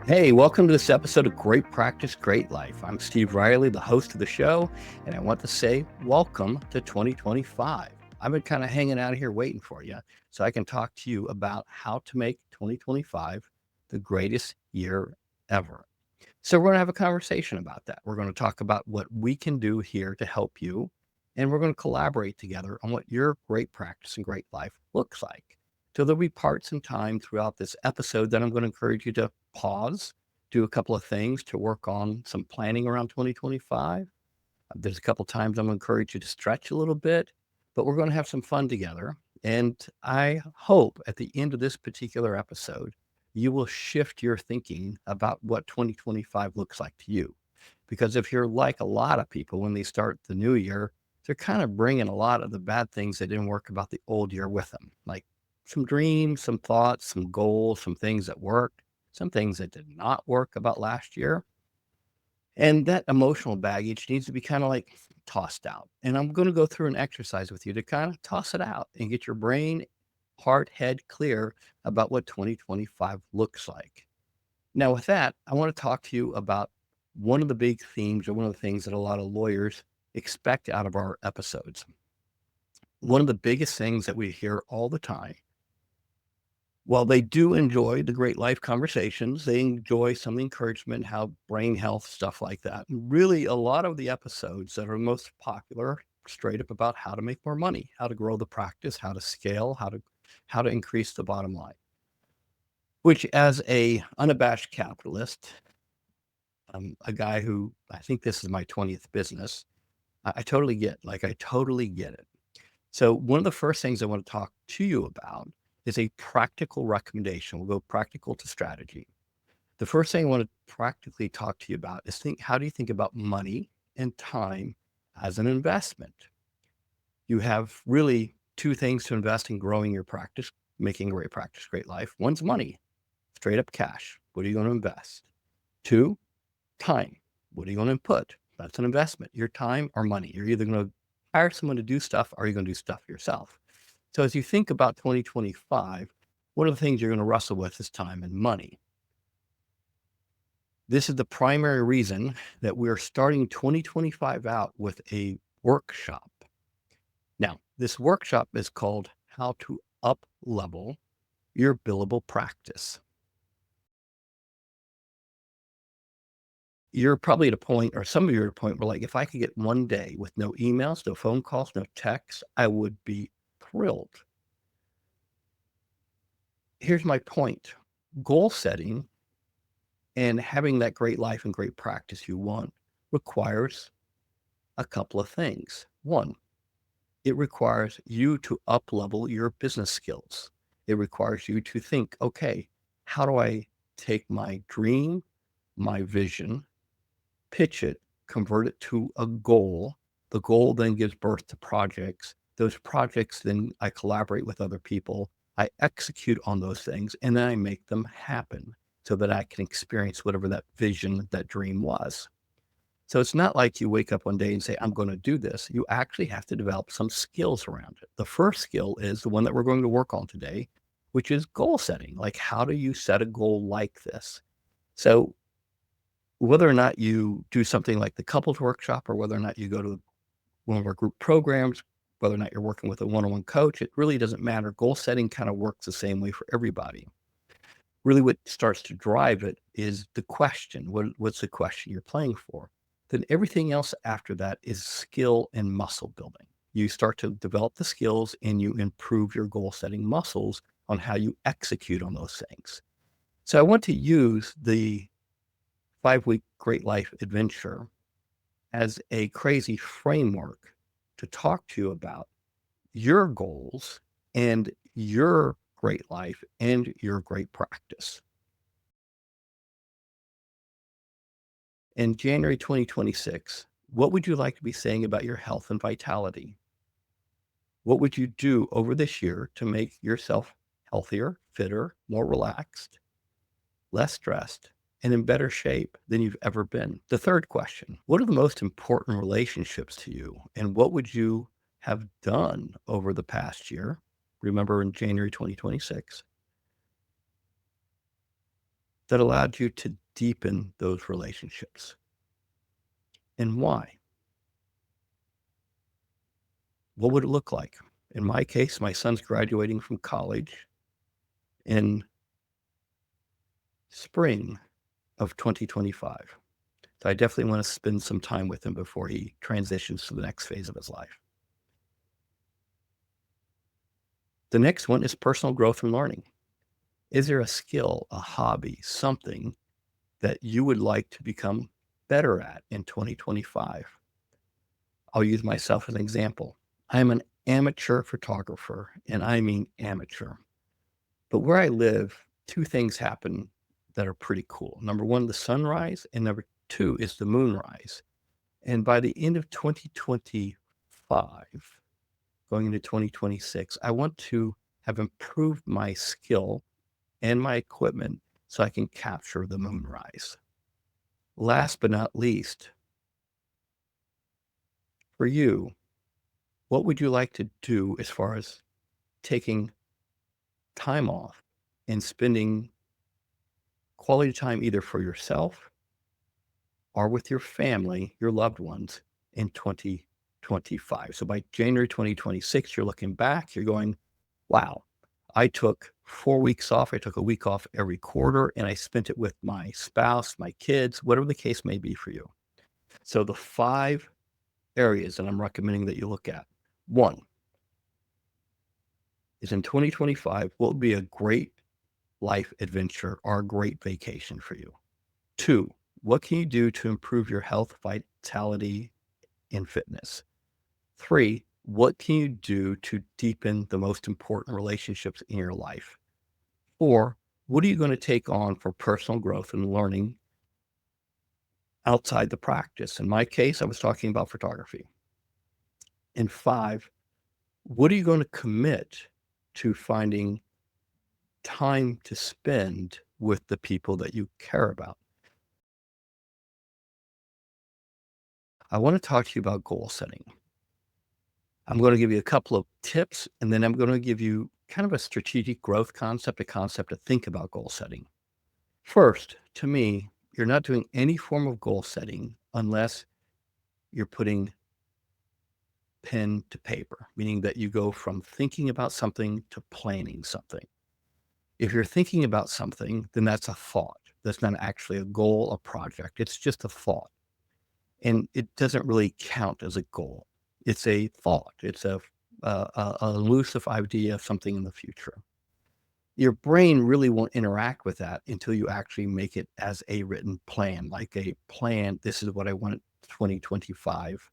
Hey, welcome to this episode of Great Practice, Great Life. I'm Steve Riley, the host of the show, and I want to say welcome to 2025. I've been kind of hanging out here waiting for you so I can talk to you about how to make 2025 the greatest year ever. So, we're going to have a conversation about that. We're going to talk about what we can do here to help you, and we're going to collaborate together on what your great practice and great life looks like. So, there'll be parts and time throughout this episode that I'm going to encourage you to pause, do a couple of things to work on some planning around 2025. There's a couple times I'm going to encourage you to stretch a little bit, but we're going to have some fun together. And I hope at the end of this particular episode, you will shift your thinking about what 2025 looks like to you. Because if you're like a lot of people, when they start the new year, they're kind of bringing a lot of the bad things that didn't work about the old year with them, like some dreams, some thoughts, some goals, some things that worked, some things that did not work about last year. And that emotional baggage needs to be kind of like tossed out. And I'm going to go through an exercise with you to kind of toss it out and get your brain, heart, head clear about what 2025 looks like. Now, with that, I want to talk to you about one of the big themes or one of the things that a lot of lawyers expect out of our episodes. One of the biggest things that we hear all the time, while they do enjoy the great life conversations, they enjoy some encouragement, how brain health, stuff like that. And really, a lot of the episodes that are most popular straight up about how to make more money, how to grow the practice, how to scale, how to increase the bottom line. Which, as a unabashed capitalist, a guy who I think this is my 20th business, I totally get. Like I totally get it. So one of the first things I want to talk to you about is a practical recommendation. We'll go practical to strategy. The first thing I want to practically talk to you about is how do you think about money and time as an investment? You have really two things to invest in growing your practice, making a great practice, great life. One's money, straight up cash. What are you going to invest? Two, time. What are you going to input? That's an investment. Your time or money. You're either going to hire someone to do stuff or you're going to do stuff yourself. So as you think about 2025, one of the things you're going to wrestle with is time and money. This is the primary reason that we're starting 2025 out with a workshop. Now, this workshop is called How to Up Level Your Billable Practice. You're probably at a point, or some of you are at a point where, like, if I could get one day with no emails, no phone calls, no texts, I would be thrilled. Here's my point. Goal setting and having that great life and great practice you want requires a couple of things. One, it requires you to up-level your business skills. It requires you to think, okay, how do I take my dream, my vision, pitch it, convert it to a goal. The goal then gives birth to projects. Those projects, then I collaborate with other people. I execute on those things, and then I make them happen so that I can experience whatever that vision, that dream was. So it's not like you wake up one day and say, I'm going to do this. You actually have to develop some skills around it. The first skill is the one that we're going to work on today, which is goal setting. Like, how do you set a goal like this? So whether or not you do something like the couples workshop or whether or not you go to one of our group programs, whether or not you're working with a one-on-one coach, it really doesn't matter. Goal setting kind of works the same way for everybody. Really what starts to drive it is the question. What's the question you're playing for? Then everything else after that is skill and muscle building. You start to develop the skills and you improve your goal setting muscles on how you execute on those things. So I want to use the 5-week Great Life Adventure as a crazy framework to talk to you about your goals and your great life and your great practice. In January 2026, what would you like to be saying about your health and vitality? What would you do over this year to make yourself healthier, fitter, more relaxed, less stressed, and in better shape than you've ever been? The third question, what are the most important relationships to you? And what would you have done over the past year? Remember in January 2026. that allowed you to deepen those relationships? And why? What would it look like? In my case, my son's graduating from college in spring of 2025. So I definitely want to spend some time with him before he transitions to the next phase of his life. The next one is personal growth and learning. Is there a skill, a hobby, something that you would like to become better at in 2025? I'll use myself as an example. I'm an amateur photographer, and I mean amateur. But where I live, two things happen that are pretty cool. Number one, the sunrise, and number two is the moonrise. And by the end of 2025, going into 2026, I want to have improved my skill and my equipment so I can capture the moonrise. Last but not least, for you, what would you like to do as far as taking time off and spending quality time either for yourself or with your family, your loved ones in 2025? So by January 2026, you're looking back, you're going, wow, I took 4 weeks off. I took a week off every quarter and I spent it with my spouse, my kids, whatever the case may be for you. So the 5 areas that I'm recommending that you look at. One is in 2025, what would be a great life adventure or a great vacation for you? 2, what can you do to improve your health, vitality, and fitness? 3, what can you do to deepen the most important relationships in your life? 4, what are you going to take on for personal growth and learning outside the practice? In my case, I was talking about photography. And 5, what are you going to commit to finding time to spend with the people that you care about? I want to talk to you about goal setting. I'm going to give you a couple of tips, and then I'm going to give you kind of a strategic growth concept, a concept to think about goal setting. First, to me, you're not doing any form of goal setting unless you're putting pen to paper, meaning that you go from thinking about something to planning something. If you're thinking about something, then that's a thought. That's not actually a goal, a project. It's just a thought. And it doesn't really count as a goal. It's a thought. It's a elusive idea of something in the future. Your brain really won't interact with that until you actually make it as a written plan, like a plan. This is what I want 2025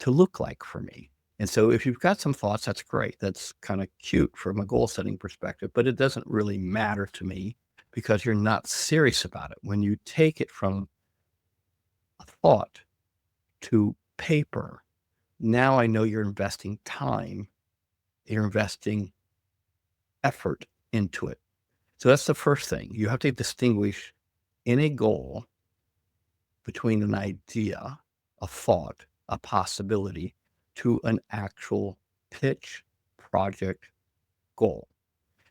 to look like for me. And so if you've got some thoughts, that's great. That's kind of cute from a goal setting perspective, but it doesn't really matter to me because you're not serious about it. When you take it from a thought to paper, now I know you're investing time, you're investing effort into it. So that's the first thing. You have to distinguish in a goal between an idea, a thought, a possibility to an actual pitch, project, goal.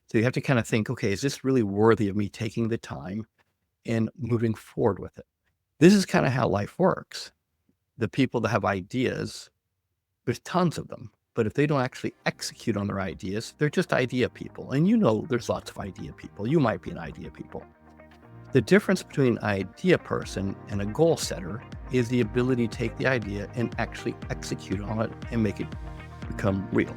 So you have to kind of think, okay, is this really worthy of me taking the time and moving forward with it? This is kind of how life works. The people that have ideas, there's tons of them. But if they don't actually execute on their ideas, they're just idea people. And you know there's lots of idea people. You might be an idea people. The difference between an idea person and a goal setter is the ability to take the idea and actually execute on it and make it become real.